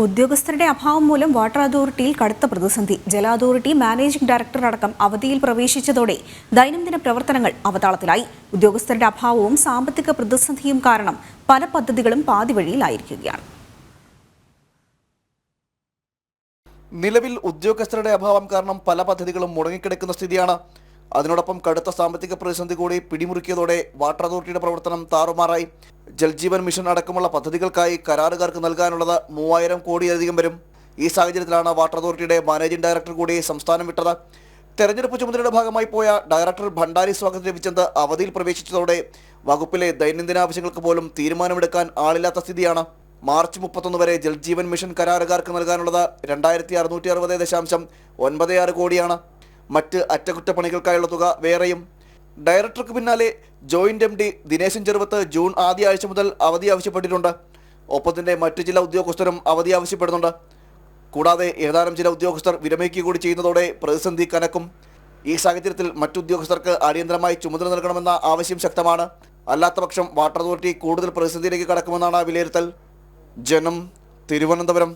ഉദ്യോഗസ്ഥരുടെ അഭാവം മൂലം വാട്ടർ അതോറിറ്റിയിൽ കടുത്ത പ്രതിസന്ധി. ജല അതോറിറ്റി മാനേജിംഗ് ഡയറക്ടർ അടക്കം അവധിയിൽ പ്രവേശിച്ചതോടെ ദൈനംദിന പ്രവർത്തനങ്ങൾ അവതാളത്തിലായി. ഉദ്യോഗസ്ഥരുടെ അഭാവവും സാമ്പത്തിക പ്രതിസന്ധിയും കാരണം പല പദ്ധതികളും പാതിവഴിയിലായിരിക്കുകയാണ്. നിലവിൽ ഉദ്യോഗസ്ഥരുടെ അഭാവം കാരണം പല പദ്ധതികളും മുടങ്ങിക്കിടക്കുന്ന സ്ഥിതിയാണ്. അതിനോടൊപ്പം കടുത്ത സാമ്പത്തിക പ്രതിസന്ധി കൂടി പിടിമുറുക്കിയതോടെ വാട്ടർ അതോറിറ്റിയുടെ പ്രവർത്തനം താറുമാറായി. ജൽജീവൻ മിഷൻ അടക്കമുള്ള പദ്ധതികൾക്കായി കരാറുകാർക്ക് നൽകാനുള്ളത് 3000 കോടിയിലധികം വരും. ഈ സാഹചര്യത്തിലാണ് വാട്ടർ അതോറിറ്റിയുടെ മാനേജിംഗ് ഡയറക്ടർ കൂടി സംസ്ഥാനം വിട്ടത്. തെരഞ്ഞെടുപ്പ് ചുമതലയുടെ ഭാഗമായി പോയ ഡയറക്ടർ ഭണ്ഡാരി സ്വാഗത് രവിചന്ദ് അവധിയിൽ പ്രവേശിച്ചതോടെ വകുപ്പിലെ ദൈനംദിന ആവശ്യങ്ങൾക്ക് പോലും തീരുമാനമെടുക്കാൻ ആളില്ലാത്ത സ്ഥിതിയാണ്. മാർച്ച് 31 വരെ ജൽജീവൻ മിഷൻ കരാറുകാർക്ക് നൽകാനുള്ളത് 2660.96 കോടിയാണ്. മറ്റ് അറ്റകുറ്റപ്പണികൾക്കായുള്ള തുക വേറെയും. ഡയറക്ടർക്ക് പിന്നാലെ ജോയിന്റ് MD ദിനേശൻ ചെറുവത്ത് ജൂൺ ആദ്യ ആഴ്ച മുതൽ അവധി ആവശ്യപ്പെട്ടിട്ടുണ്ട്. ഒപ്പം തന്നെ മറ്റു ചില ഉദ്യോഗസ്ഥരും അവധി ആവശ്യപ്പെടുന്നുണ്ട്. കൂടാതെ ഏതാനും ചില ഉദ്യോഗസ്ഥർ വിരമിക്കുക കൂടി ചെയ്യുന്നതോടെ പ്രതിസന്ധി കനക്കും. ഈ സാഹചര്യത്തിൽ മറ്റുദ്യോഗസ്ഥർക്ക് അടിയന്തരമായി ചുമതല നൽകണമെന്ന ആവശ്യം ശക്തമാണ്. അല്ലാത്തപക്ഷം വാട്ടർ അതോറിറ്റി കൂടുതൽ പ്രതിസന്ധിയിലേക്ക് കടക്കുമെന്നാണ് വിലയിരുത്തൽ. ജനം, തിരുവനന്തപുരം.